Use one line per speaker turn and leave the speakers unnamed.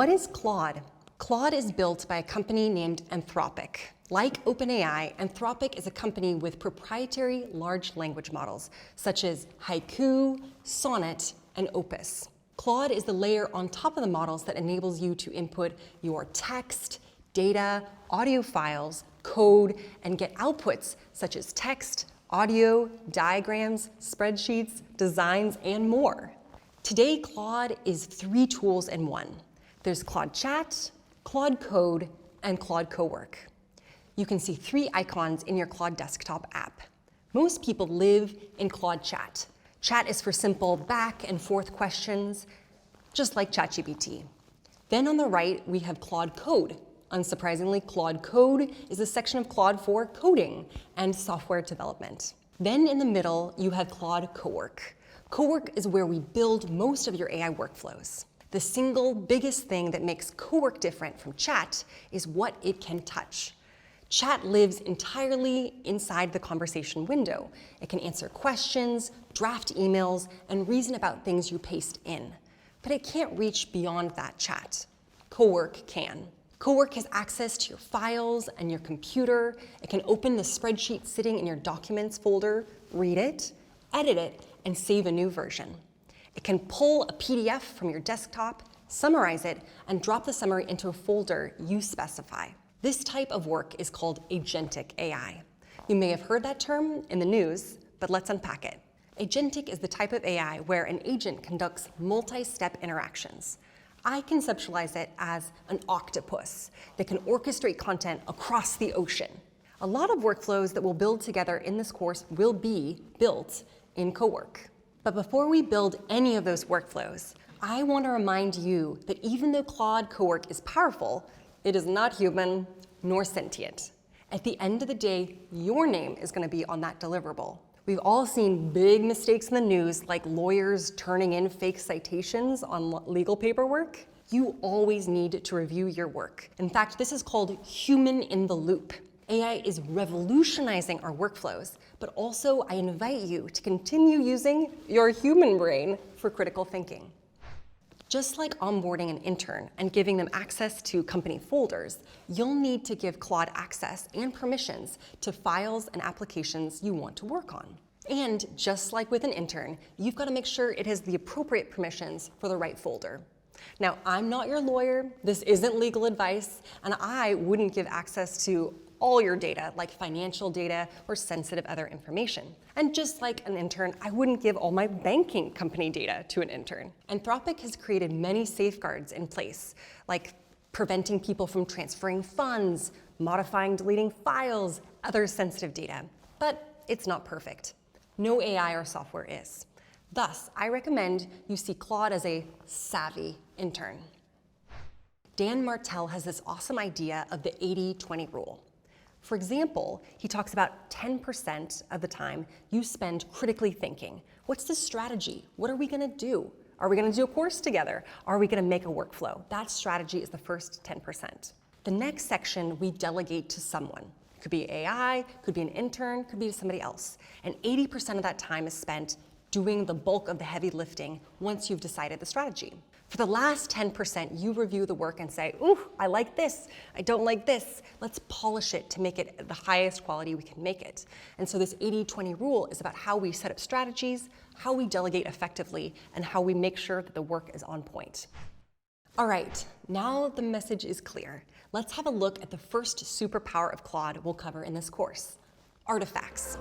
what is Claude? Claude is built by a company named Anthropic. Like OpenAI, Anthropic is a company with proprietary large language models, such as Haiku, Sonnet, and Opus. Claude is the layer on top of the models that enables you to input your text, data, audio files, code, and get outputs such as text, audio, diagrams, spreadsheets, designs, and more. Today, Claude is 3 tools in one. There's Claude Chat, Claude Code, and Claude Cowork. You can see 3 icons in your Claude desktop app. Most people live in Claude Chat. Chat is for simple back and forth questions, just like ChatGPT. Then on the right, we have Claude Code. Unsurprisingly, Claude Code is a section of Claude for coding and software development. Then in the middle, you have Claude Cowork. Cowork is where we build most of your AI workflows. The single biggest thing that makes Cowork different from Chat is what it can touch. Chat lives entirely inside the conversation window. It can answer questions, draft emails, and reason about things you paste in. But it can't reach beyond that chat. Cowork can. Cowork has access to your files and your computer. It can open the spreadsheet sitting in your documents folder, read it, edit it, and save a new version. It can pull a PDF from your desktop, summarize it, and drop the summary into a folder you specify. This type of work is called agentic AI. You may have heard that term in the news, but let's unpack it. Agentic is the type of AI where an agent conducts multi-step interactions. I conceptualize it as an octopus that can orchestrate content across the ocean. A lot of workflows that we'll build together in this course will be built in Cowork. But before we build any of those workflows, I want to remind you that even though Claude Cowork is powerful, it is not human nor sentient. At the end of the day, your name is going to be on that deliverable. We've all seen big mistakes in the news, like lawyers turning in fake citations on legal paperwork. You always need to review your work. In fact, this is called human in the loop. AI is revolutionizing our workflows, but also I invite you to continue using your human brain for critical thinking. Just like onboarding an intern and giving them access to company folders, you'll need to give Claude access and permissions to files and applications you want to work on. And just like with an intern, you've got to make sure it has the appropriate permissions for the right folder. Now, I'm not your lawyer, this isn't legal advice, and I wouldn't give access to all your data, like financial data or sensitive other information. And just like an intern, I wouldn't give all my banking company data to an intern. Anthropic has created many safeguards in place, like preventing people from transferring funds, modifying, deleting files, other sensitive data. But it's not perfect. No AI or software is. Thus, I recommend you see Claude as a savvy intern. Dan Martell has this awesome idea of the 80-20 rule. For example, he talks about 10% of the time you spend critically thinking. What's the strategy? What are we going to do? Are we going to do a course together? Are we going to make a workflow? That strategy is the first 10%. The next section, we delegate to someone. It could be AI, could be an intern, could be somebody else. And 80% of that time is spent doing the bulk of the heavy lifting once you've decided the strategy. For the last 10%, you review the work and say, ooh, I like this, I don't like this. Let's polish it to make it the highest quality we can make it. And so this 80-20 rule is about how we set up strategies, how we delegate effectively, and how we make sure that the work is on point. All right, now the message is clear. Let's have a look at the first superpower of Claude we'll cover in this course, artifacts.